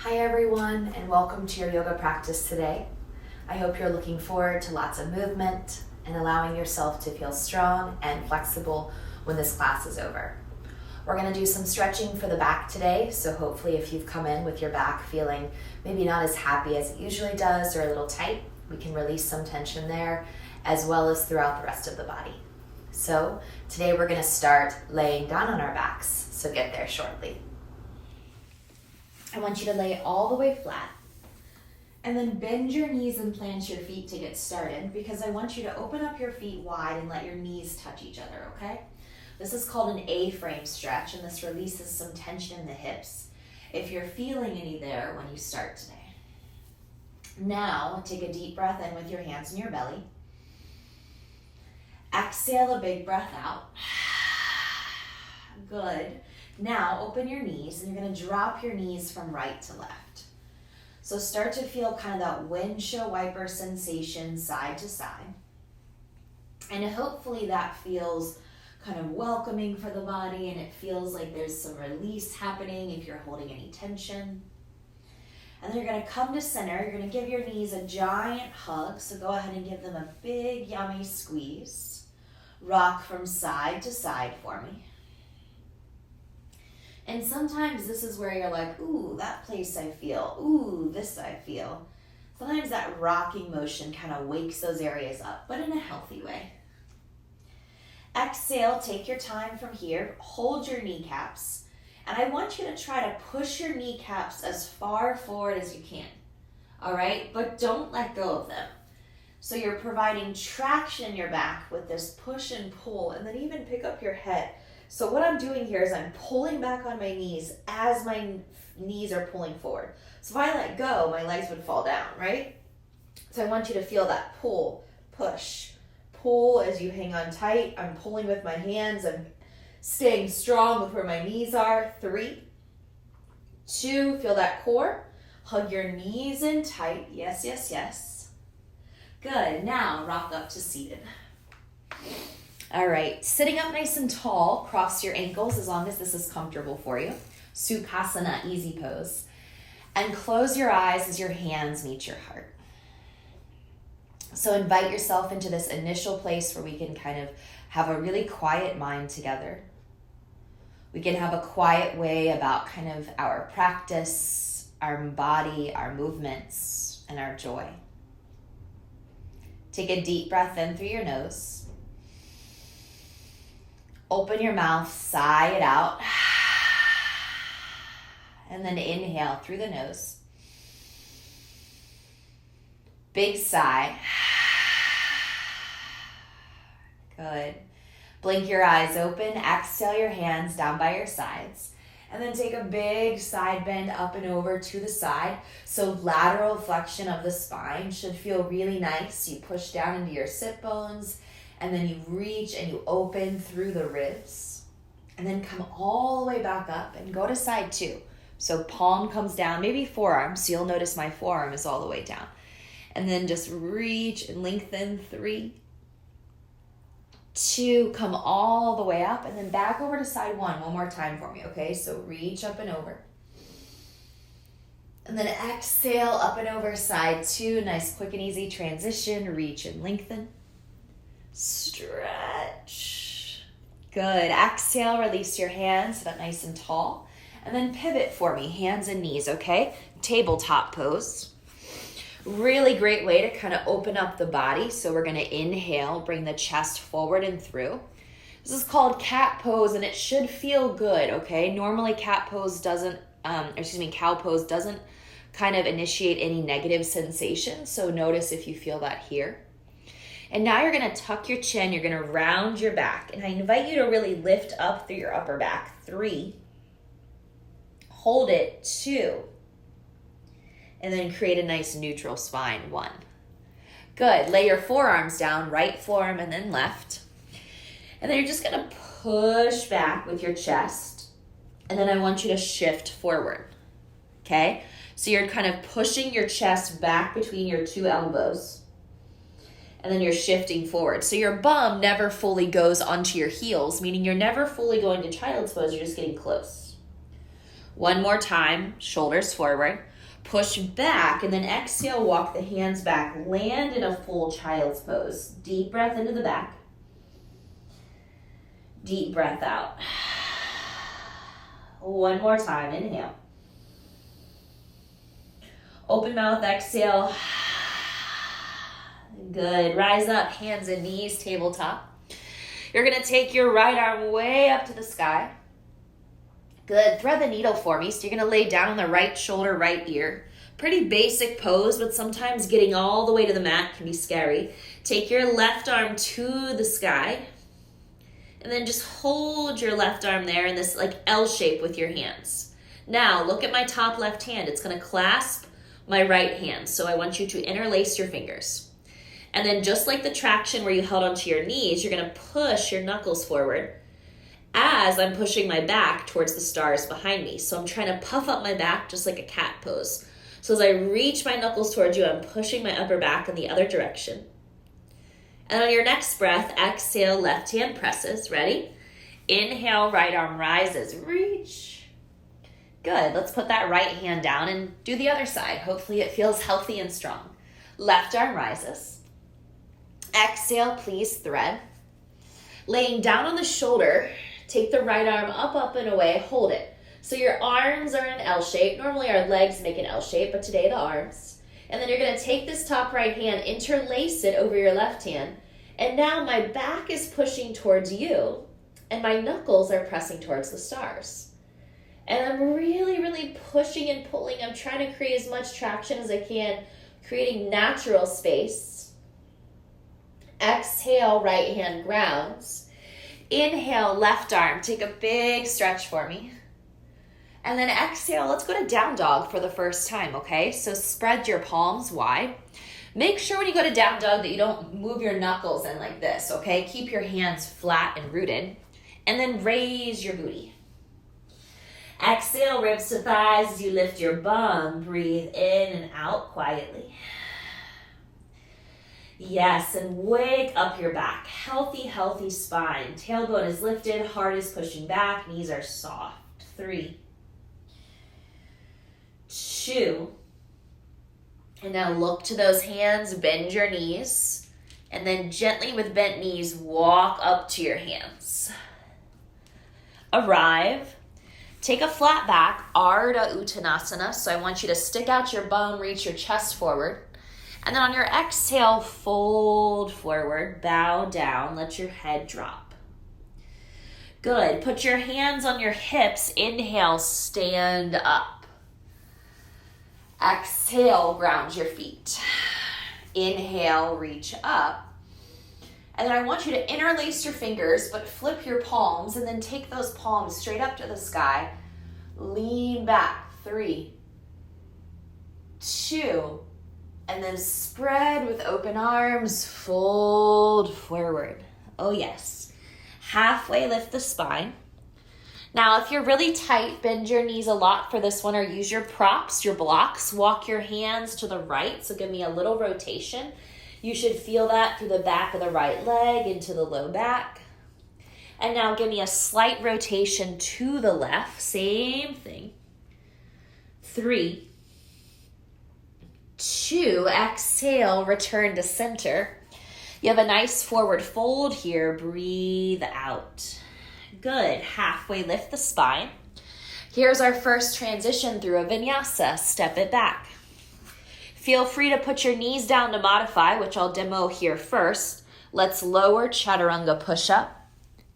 Hi everyone, and welcome to your yoga practice today. I hope you're looking forward to lots of movement and allowing yourself to feel strong and flexible when this class is over. We're going to do some stretching for the back today, so hopefully if you've come in with your back feeling maybe not as happy as it usually does or a little tight, we can release some tension there as well as throughout the rest of the body. So today we're going to start laying down on our backs, so get there shortly. I want you to lay all the way flat and then bend your knees and plant your feet to get started, because I want you to open up your feet wide and let your knees touch each other, okay? This is called an A-frame stretch, and this releases some tension in the hips if you're feeling any there when you start today. Now, take a deep breath in with your hands in your belly. Exhale a big breath out. Good. Now open your knees, and you're going to drop your knees from right to left. So start to feel kind of that windshield wiper sensation side to side. And hopefully that feels kind of welcoming for the body, and it feels like there's some release happening if you're holding any tension. And then you're going to come to center. You're going to give your knees a giant hug. So go ahead and give them a big, yummy squeeze. Rock from side to side for me. And sometimes this is where you're like, ooh, that place I feel. Ooh, this I feel. Sometimes that rocking motion kind of wakes those areas up, but in a healthy way. Exhale, take your time from here. Hold your kneecaps. And I want you to try to push your kneecaps as far forward as you can. All right? But don't let go of them. So you're providing traction in your back with this push and pull, and then even pick up your head. So what I'm doing here is I'm pulling back on my knees as my knees are pulling forward. So if I let go, my legs would fall down, right? So I want you to feel that pull, push, pull as you hang on tight. I'm pulling with my hands. I'm staying strong with where my knees are. 3, 2, feel that core. Hug your knees in tight. Yes, yes, yes. Good. Now rock up to seated. All right, sitting up nice and tall, cross your ankles as long as this is comfortable for you. Sukhasana, easy pose. And close your eyes as your hands meet your heart. So invite yourself into this initial place where we can kind of have a really quiet mind together. We can have a quiet way about kind of our practice, our body, our movements, and our joy. Take a deep breath in through your nose. Open your mouth, sigh it out. And then inhale through the nose. Big sigh. Good. Blink your eyes open. Exhale your hands down by your sides. And then take a big side bend up and over to the side. So lateral flexion of the spine should feel really nice. You push down into your sit bones. And then you reach and you open through the ribs. And then come all the way back up and go to side 2. So palm comes down, maybe forearm. So you'll notice my forearm is all the way down. And then just reach and lengthen. 3, 2, come all the way up. And then back over to side 1 more time for me, okay? So reach up and over. And then exhale up and over side 2. Nice quick and easy transition. Reach and lengthen. Stretch. Good. Exhale, release your hands, sit up nice and tall. And then pivot for me, hands and knees, okay? Tabletop pose. Really great way to kind of open up the body. So we're going to inhale, bring the chest forward and through. This is called cat pose, and it should feel good, okay? Normally cow pose doesn't kind of initiate any negative sensation. So notice if you feel that here. And now you're going to tuck your chin. You're going to round your back. And I invite you to really lift up through your upper back. 3. Hold it. 2. And then create a nice neutral spine. 1. Good. Lay your forearms down. Right forearm and then left. And then you're just going to push back with your chest. And then I want you to shift forward. Okay? So you're kind of pushing your chest back between your 2 elbows. And then you're shifting forward. So your bum never fully goes onto your heels, meaning you're never fully going to child's pose, you're just getting close. One more time, shoulders forward. Push back, and then exhale, walk the hands back. Land in a full child's pose. Deep breath into the back. Deep breath out. One more time, inhale. Open mouth, exhale. Good. Rise up, hands and knees, tabletop. You're going to take your right arm way up to the sky. Good. Thread the needle for me. So you're going to lay down on the right shoulder, right ear. Pretty basic pose, but sometimes getting all the way to the mat can be scary. Take your left arm to the sky. And then just hold your left arm there in this like L shape with your hands. Now, look at my top left hand. It's going to clasp my right hand. So I want you to interlace your fingers. And then just like the traction where you held onto your knees, you're going to push your knuckles forward as I'm pushing my back towards the stars behind me. So I'm trying to puff up my back just like a cat pose. So as I reach my knuckles towards you, I'm pushing my upper back in the other direction. And on your next breath, exhale, left hand presses. Ready? Inhale, right arm rises. Reach. Good. Let's put that right hand down and do the other side. Hopefully it feels healthy and strong. Left arm rises. Exhale, please thread. Laying down on the shoulder, take the right arm up and away, hold it. So your arms are in an L shape. Normally our legs make an L shape, but today the arms. And then you're going to take this top right hand, interlace it over your left hand. And now my back is pushing towards you, and my knuckles are pressing towards the stars. And I'm really, really pushing and pulling. I'm trying to create as much traction as I can, creating natural space. Exhale, right hand grounds. Inhale, left arm. Take a big stretch for me. And then exhale, let's go to down dog for the first time, okay? So spread your palms wide. Make sure when you go to down dog that you don't move your knuckles in like this, okay? Keep your hands flat and rooted. And then raise your booty. Exhale, ribs to thighs as you lift your bum. Breathe in and out quietly. Yes, and wake up your back. Healthy, healthy spine. Tailbone is lifted, heart is pushing back, knees are soft. 3, 2, and now look to those hands, bend your knees, and then gently with bent knees, walk up to your hands. Arrive. Take a flat back, Ardha Uttanasana. So I want you to stick out your bum, reach your chest forward. And then on your exhale, fold forward, bow down, let your head drop. Good. Put your hands on your hips. Inhale, stand up. Exhale, ground your feet. Inhale, reach up. And then I want you to interlace your fingers, but flip your palms, and then take those palms straight up to the sky. Lean back. 3, 2, and then spread with open arms, fold forward. Oh yes. Halfway lift the spine. Now, if you're really tight, bend your knees a lot for this one, or use your props, your blocks. Walk your hands to the right, so give me a little rotation. You should feel that through the back of the right leg into the low back. And now give me a slight rotation to the left, same thing. 3, 2, exhale, return to center. You have a nice forward fold here. Breathe out. Good. Halfway lift the spine. Here's our first transition through a vinyasa. Step it back. Feel free to put your knees down to modify, which I'll demo here first. Let's lower chaturanga push-up.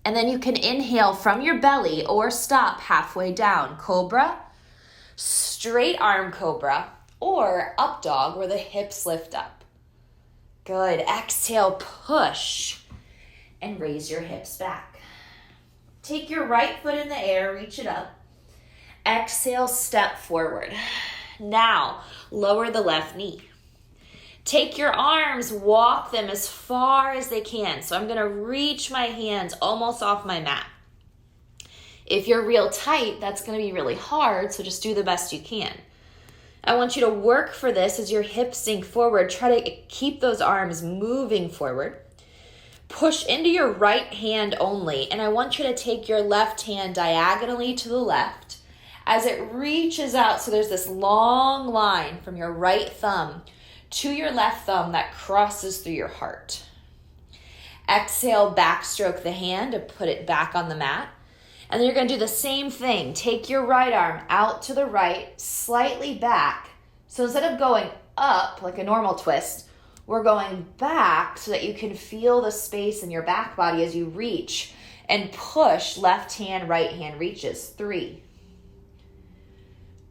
And then you can inhale from your belly or stop halfway down. Cobra, straight arm cobra, or up dog where the hips lift up. Good. Exhale, push, and raise your hips back. Take your right foot in the air, reach it up. Exhale, step forward. Now, lower the left knee. Take your arms, walk them as far as they can. So I'm going to reach my hands almost off my mat. If you're real tight, that's going to be really hard, so just do the best you can. I want you to work for this as your hips sink forward. Try to keep those arms moving forward. Push into your right hand only, and I want you to take your left hand diagonally to the left as it reaches out. So there's this long line from your right thumb to your left thumb that crosses through your heart. Exhale, backstroke the hand to put it back on the mat. And then you're going to do the same thing. Take your right arm out to the right, slightly back. So instead of going up like a normal twist, we're going back so that you can feel the space in your back body as you reach and push. Left hand, right hand reaches. 3,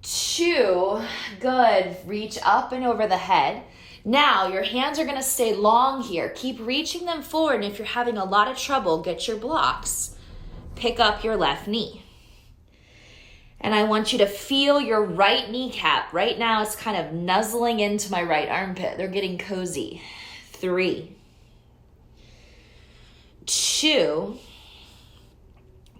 2, good. Reach up and over the head. Now your hands are going to stay long here. Keep reaching them forward, and if you're having a lot of trouble, get your blocks. Pick up your left knee. And I want you to feel your right kneecap. Right now it's kind of nuzzling into my right armpit. They're getting cozy. 3, 2,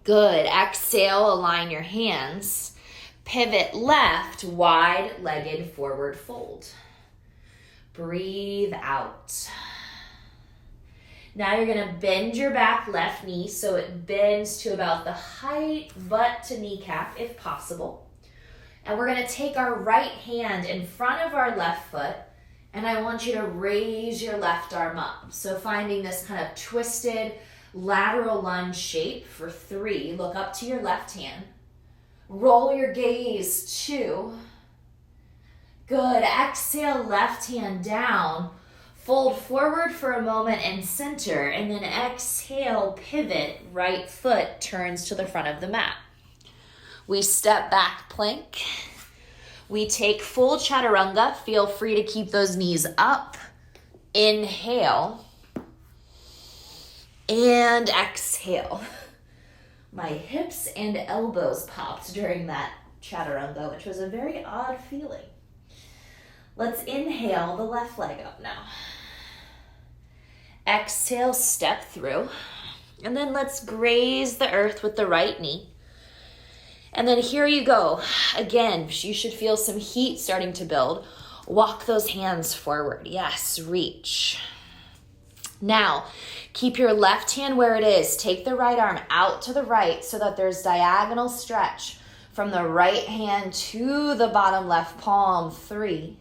good. Exhale, align your hands. Pivot left, wide-legged forward fold. Breathe out. Now you're going to bend your back left knee so it bends to about the height butt to kneecap if possible. And we're going to take our right hand in front of our left foot, and I want you to raise your left arm up. So finding this kind of twisted lateral lunge shape for 3. Look up to your left hand. Roll your gaze. 2. Good. Exhale, left hand down. Fold forward for a moment and center, and then exhale, pivot, right foot turns to the front of the mat. We step back, plank. We take full chaturanga. Feel free to keep those knees up. Inhale. And exhale. My hips and elbows popped during that chaturanga, which was a very odd feeling. Let's inhale the left leg up now. Exhale, step through. And then let's graze the earth with the right knee. And then here you go. Again, you should feel some heat starting to build. Walk those hands forward. Yes, reach. Now, keep your left hand where it is. Take the right arm out to the right so that there's diagonal stretch from the right hand to the bottom left palm. 3,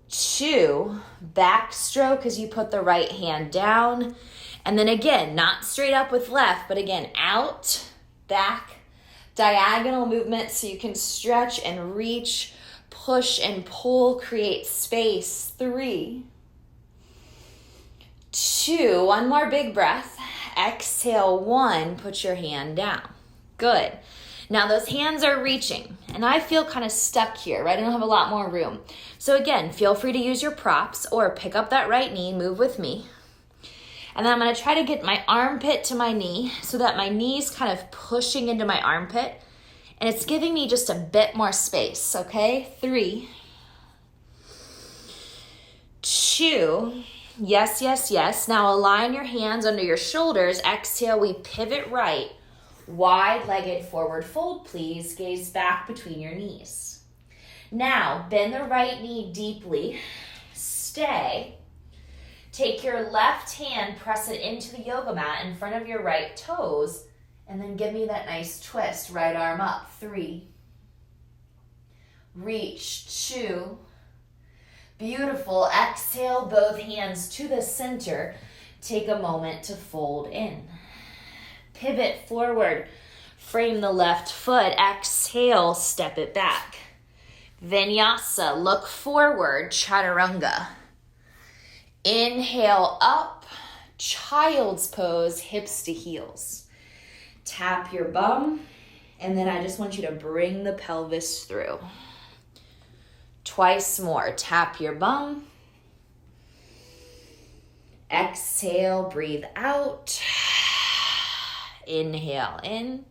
2, backstroke as you put the right hand down. And then again, not straight up with left, but again, out, back, diagonal movement so you can stretch and reach, push and pull, create space. 3, 2, one more big breath. Exhale, 1, put your hand down. Good. Now those hands are reaching, and I feel kind of stuck here, right? I don't have a lot more room. So again, feel free to use your props or pick up that right knee, move with me. And then I'm going to try to get my armpit to my knee so that my knee's kind of pushing into my armpit, and it's giving me just a bit more space, okay? 3, 2, yes, yes, yes. Now align your hands under your shoulders. Exhale, we pivot right. Wide-legged forward fold, please. Gaze back between your knees. Now, bend the right knee deeply. Stay. Take your left hand, press it into the yoga mat in front of your right toes, and then give me that nice twist. Right arm up. 3. Reach. 2. Beautiful. Exhale, both hands to the center. Take a moment to fold in. Pivot forward, frame the left foot, exhale, step it back. Vinyasa, look forward, chaturanga. Inhale up, child's pose, hips to heels. Tap your bum, and then I just want you to bring the pelvis through. Twice more, tap your bum. Exhale, breathe out. Inhale in.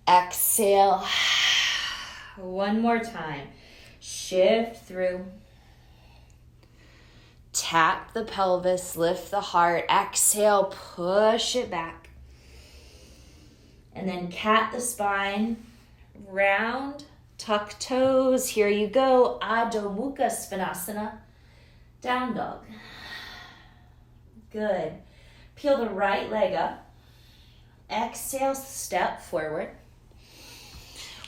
Exhale. One more time. Shift through. Tap the pelvis, lift the heart. Exhale, push it back. And then cat the spine. Round, tuck toes. Here you go. Adho Mukha Spinal. Down dog. Good. Peel the right leg up. Exhale, step forward.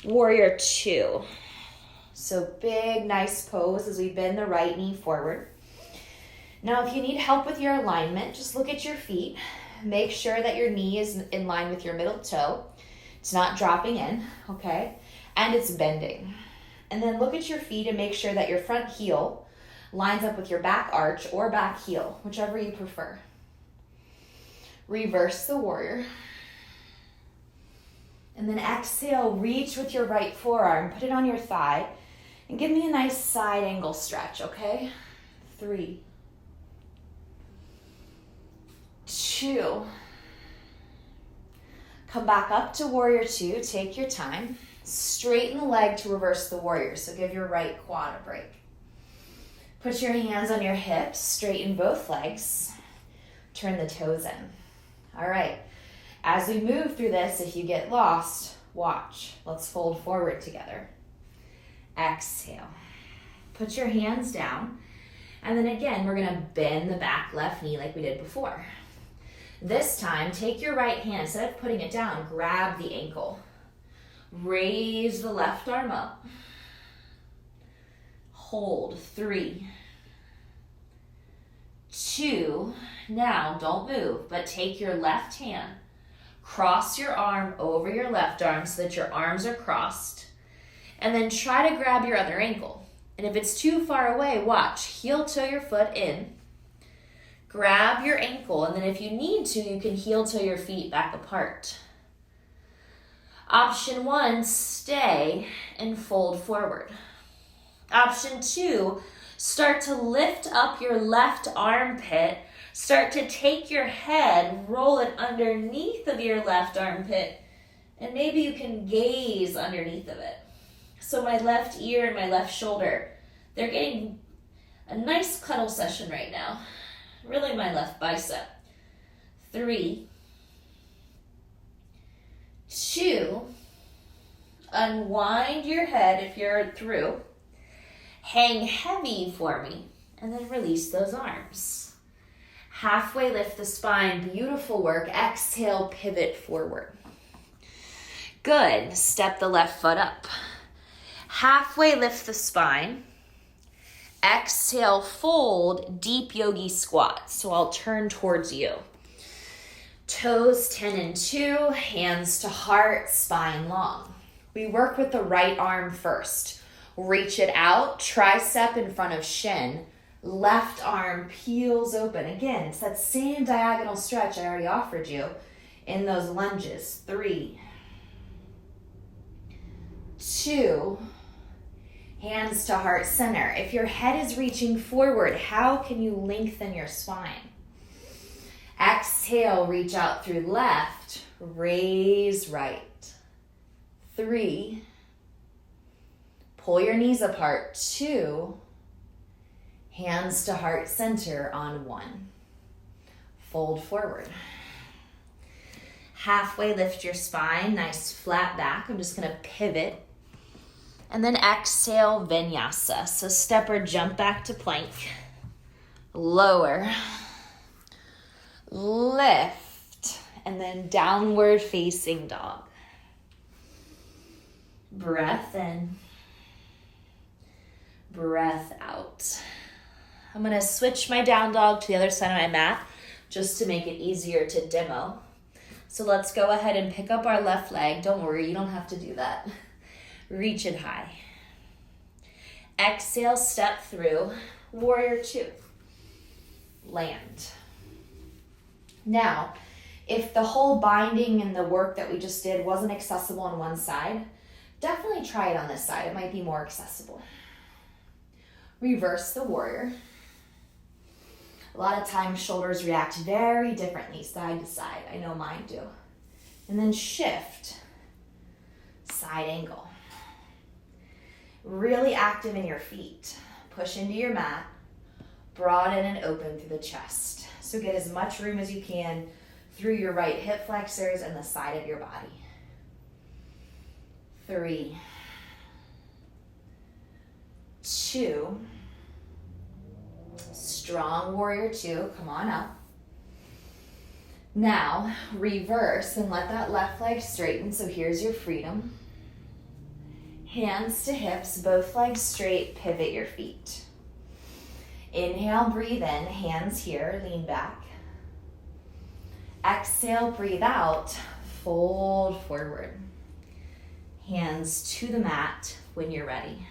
Warrior two. So big, nice pose as we bend the right knee forward. Now, if you need help with your alignment, just look at your feet. Make sure that your knee is in line with your middle toe. It's not dropping in, okay? And it's bending. And then look at your feet and make sure that your front heel lines up with your back arch or back heel, whichever you prefer. Reverse the warrior. And then exhale, reach with your right forearm, put it on your thigh, and give me a nice side angle stretch, okay? 3, 2. Come back up to warrior two, take your time. Straighten the leg to reverse the warrior, so give your right quad a break. Put your hands on your hips, straighten both legs, turn the toes in. All right, as we move through this, if you get lost, watch. Let's fold forward together. Exhale. Put your hands down, and then again, we're gonna bend the back left knee like we did before. This time, take your right hand, instead of putting it down, grab the ankle. Raise the left arm up. Hold, 3, 2. Now, don't move, but take your left hand, cross your arm over your left arm so that your arms are crossed, and then try to grab your other ankle. And if it's too far away, watch, heel toe your foot in, grab your ankle, and then if you need to, you can heel toe your feet back apart. Option 1, stay and fold forward. Option 2, start to lift up your left armpit. Start to take your head, roll it underneath of your left armpit, and maybe you can gaze underneath of it. So my left ear and my left shoulder, they're getting a nice cuddle session right now. Really my left bicep. 3, 2, unwind your head if you're through. Hang heavy for me, and then release those arms. Halfway lift the spine, beautiful work. Exhale, pivot forward. Good, step the left foot up. Halfway lift the spine. Exhale, fold, deep yogi squat. So I'll turn towards you. Toes 10 and 2, hands to heart, spine long. We work with the right arm first. Reach it out, tricep in front of shin. Left arm peels open. Again, it's that same diagonal stretch I already offered you in those lunges. 3, 2, hands to heart center. If your head is reaching forward, how can you lengthen your spine? Exhale, reach out through left, raise right. 3, pull your knees apart. 2, hands to heart center on 1. Fold forward. Halfway lift your spine, nice flat back. I'm just gonna pivot. And then exhale, vinyasa. So step or jump back to plank. Lower. Lift. And then downward facing dog. Breath in. Breath out. I'm gonna switch my down dog to the other side of my mat just to make it easier to demo. So let's go ahead and pick up our left leg. Don't worry, you don't have to do that. Reach it high. Exhale, step through. Warrior two. Land. Now, if the whole binding and the work that we just did wasn't accessible on one side, definitely try it on this side. It might be more accessible. Reverse the warrior. A lot of times shoulders react very differently side to side. I know mine do. And then shift. Side angle. Really active in your feet. Push into your mat. Broaden and open through the chest. So get as much room as you can through your right hip flexors and the side of your body. 3, 2, strong warrior two, come on up. Now, reverse and let that left leg straighten. So here's your freedom. Hands to hips, both legs straight, pivot your feet. Inhale, breathe in, hands here, lean back. Exhale, breathe out, fold forward. Hands to the mat when you're ready.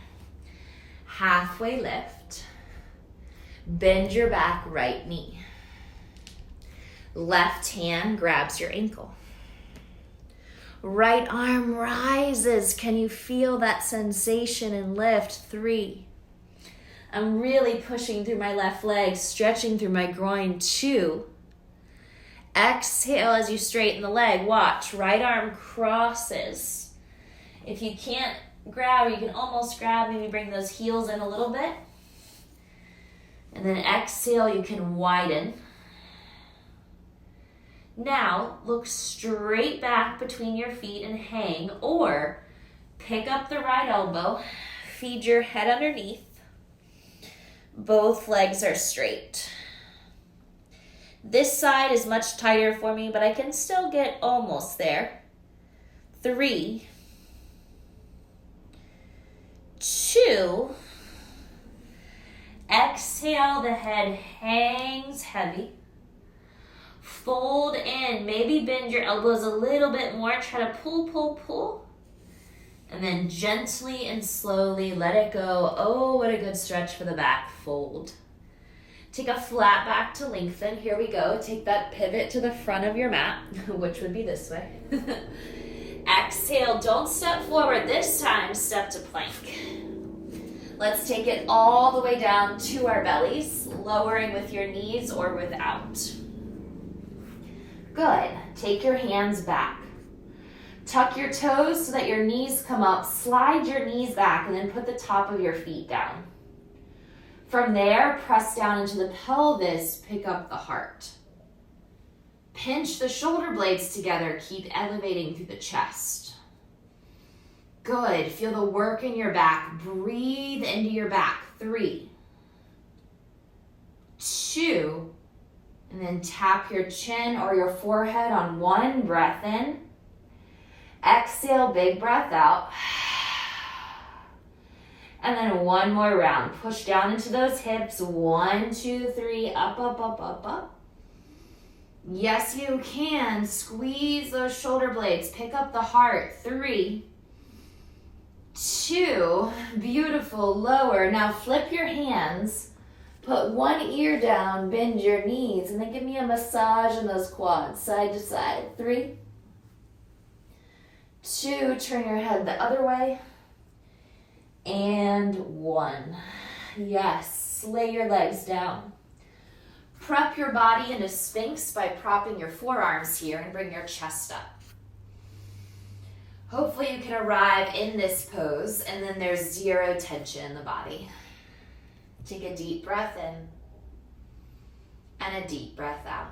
Halfway lift. Bend your back right knee. Left hand grabs your ankle. Right arm rises. Can you feel that sensation and lift? 3. I'm really pushing through my left leg, stretching through my groin. 2. Exhale as you straighten the leg. Watch, right arm crosses. If you can't grab, you can almost grab, maybe bring those heels in a little bit. And then exhale, you can widen. Now, look straight back between your feet and hang, or pick up the right elbow, feed your head underneath. Both legs are straight. This side is much tighter for me, but I can still get almost there. 3, 2, exhale, the head hangs heavy. Fold in, maybe bend your elbows a little bit more. Try to pull, pull, pull. And then gently and slowly let it go. Oh, what a good stretch for the back. Fold. Take a flat back to lengthen. Here we go. Take that pivot to the front of your mat, which would be this way. Exhale, don't step forward. This time, step to plank. Let's take it all the way down to our bellies, lowering with your knees or without. Good. Take your hands back. Tuck your toes so that your knees come up. Slide your knees back and then put the top of your feet down. From there, press down into the pelvis, pick up the heart. Pinch the shoulder blades together. Keep elevating through the chest. Good. Feel the work in your back. Breathe into your back. 3, 2, and then tap your chin or your forehead on 1. Breath in. Exhale, big breath out. And then 1 more round. Push down into those hips. 1, 2, 3. Up, up, up, up, up. Yes, you can. Squeeze those shoulder blades. Pick up the heart. 3, 2. Beautiful. Lower. Now flip your hands. Put one ear down, bend your knees, and then give me a massage in those quads, side to side. 3, 2, turn your head the other way, and 1. Yes, lay your legs down. Prep your body into Sphinx by propping your forearms here and bring your chest up. Hopefully you can arrive in this pose, and then there's 0 tension in the body. Take a deep breath in and a deep breath out.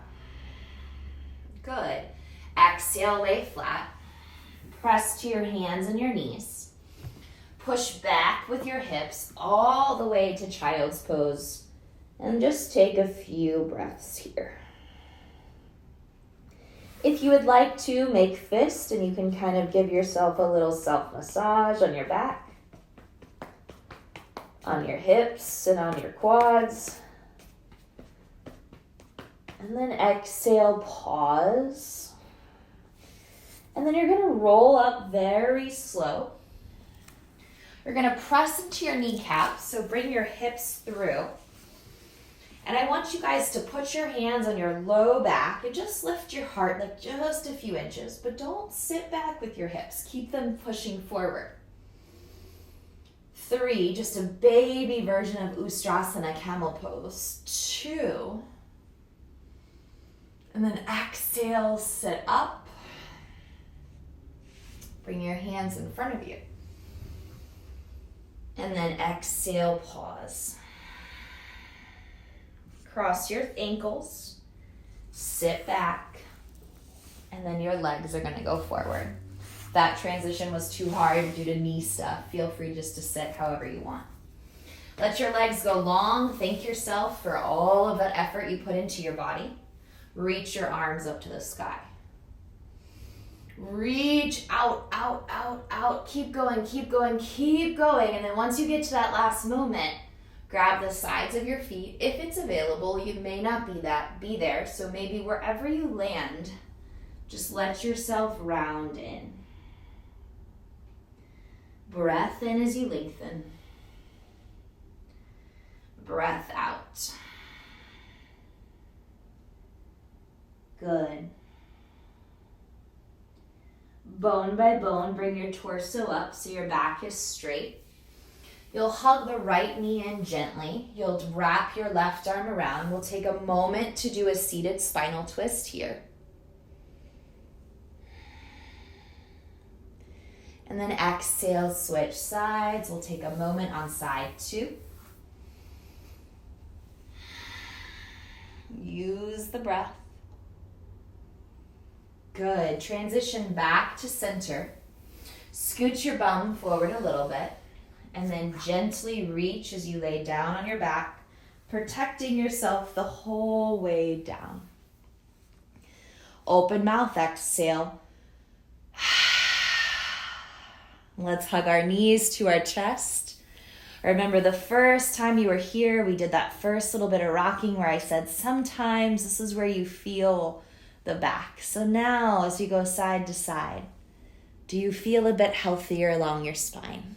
Good. Exhale, lay flat. Press to your hands and your knees. Push back with your hips all the way to child's pose. And just take a few breaths here. If you would like to, make fist, and you can kind of give yourself a little self-massage on your back, on your hips and on your quads. And then exhale, pause. And then you're going to roll up very slow. You're going to press into your kneecaps, so bring your hips through. And I want you guys to put your hands on your low back and just lift your heart like just a few inches, but don't sit back with your hips. Keep them pushing forward. 3, just a baby version of Ustrasana, camel pose. 2, and then exhale, sit up. Bring your hands in front of you. And then exhale, pause. Cross your ankles, sit back, and then your legs are gonna go forward. If that transition was too hard due to knee stuff, feel free just to sit however you want. Let your legs go long. Thank yourself for all of that effort you put into your body. Reach your arms up to the sky. Reach out, out, out, out. Keep going, keep going, keep going. And then once you get to that last moment, grab the sides of your feet. If it's available, you may not be there. So maybe wherever you land, just let yourself round in. Breath in as you lengthen. Breath out. Good. Bone by bone, bring your torso up so your back is straight. You'll hug the right knee in gently. You'll wrap your left arm around. We'll take a moment to do a seated spinal twist here. And then exhale, switch sides. We'll take a moment on side 2. Use the breath. Good. Transition back to center. Scoot your bum forward a little bit. And then gently reach as you lay down on your back, protecting yourself the whole way down. Open mouth, exhale. Let's hug our knees to our chest. Remember the first time you were here, we did that first little bit of rocking where I said sometimes this is where you feel the back. So now as you go side to side, do you feel a bit healthier along your spine?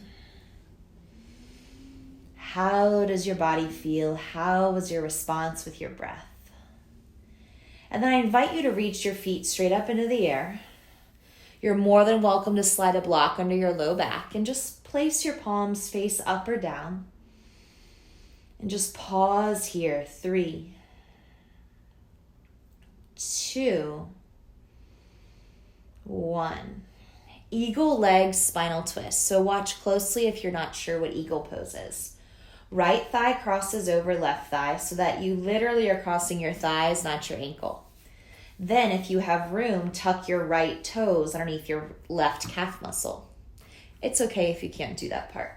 How does your body feel? How was your response with your breath? And then I invite you to reach your feet straight up into the air. You're more than welcome to slide a block under your low back and just place your palms face up or down. And just pause here. 3, 2, 1. Eagle legs spinal twist. So watch closely if you're not sure what eagle pose is. Right thigh crosses over left thigh so that you literally are crossing your thighs, not your ankle. Then if you have room, tuck your right toes underneath your left calf muscle. It's okay if you can't do that part.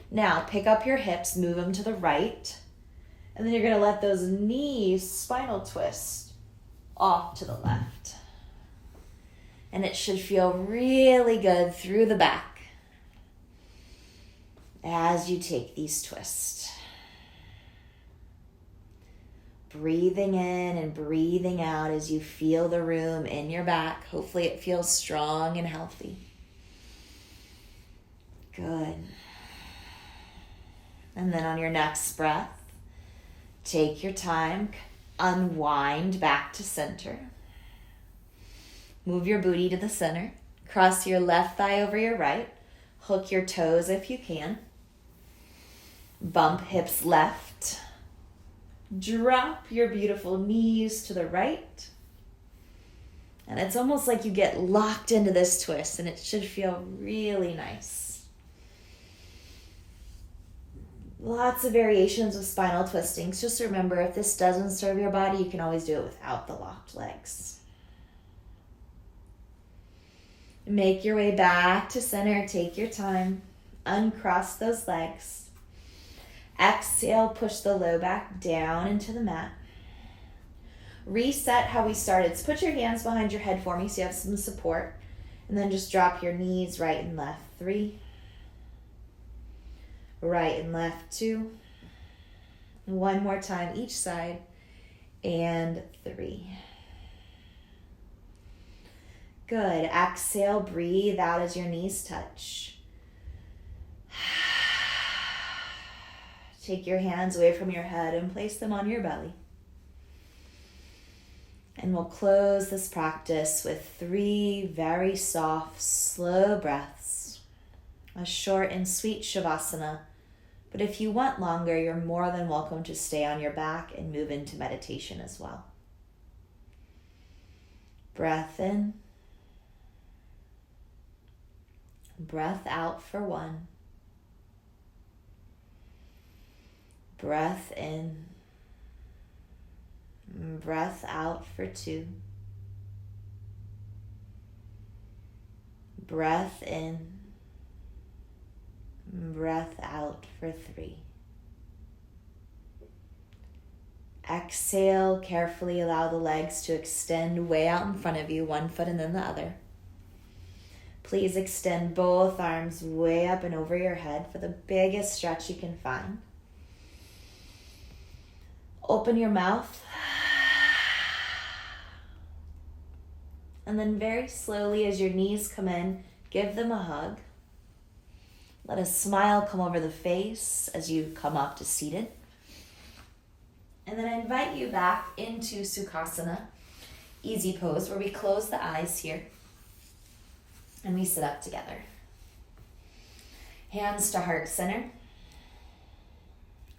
Now pick up your hips, move them to the right, and then you're going to let those knees spinal twist off to the left. And it should feel really good through the back as you take these twists. Breathing in and breathing out as you feel the room in your back. Hopefully it feels strong and healthy. Good. And then on your next breath, take your time, unwind back to center. Move your booty to the center. Cross your left thigh over your right. Hook your toes if you can. Bump hips left. Drop your beautiful knees to the right. And it's almost like you get locked into this twist, and it should feel really nice. Lots of variations of spinal twistings. Just remember, if this doesn't serve your body, you can always do it without the locked legs. Make your way back to center. Take your time. Uncross those legs. Exhale, push the low back down into the mat. Reset how we started. So put your hands behind your head for me so you have some support. And then just drop your knees right and left. 3. Right and left. 2. One more time each side. And 3. Good. Exhale, breathe out as your knees touch. Take your hands away from your head and place them on your belly. And we'll close this practice with 3 very soft, slow breaths. A short and sweet Shavasana. But if you want longer, you're more than welcome to stay on your back and move into meditation as well. Breath in. Breath out for 1. Breath in. Breath out for 2. Breath in. Breath out for 3. exhale, carefully allow the legs to extend way out in front of you, one foot and then the other. Please extend both arms way up and over your head for the biggest stretch you can find. Open your mouth. And then very slowly, as your knees come in, give them a hug. Let a smile come over the face as you come up to seated. And then I invite you back into Sukhasana, easy pose, where we close the eyes here and we sit up together. Hands to heart center.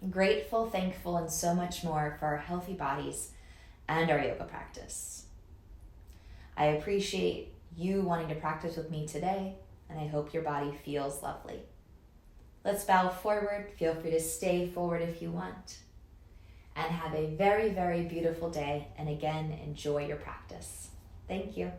Grateful, thankful, and so much more for our healthy bodies and our yoga practice. I appreciate you wanting to practice with me today, and I hope your body feels lovely. Let's bow forward. Feel free to stay forward if you want. And have a very, very beautiful day. And again, enjoy your practice. Thank you.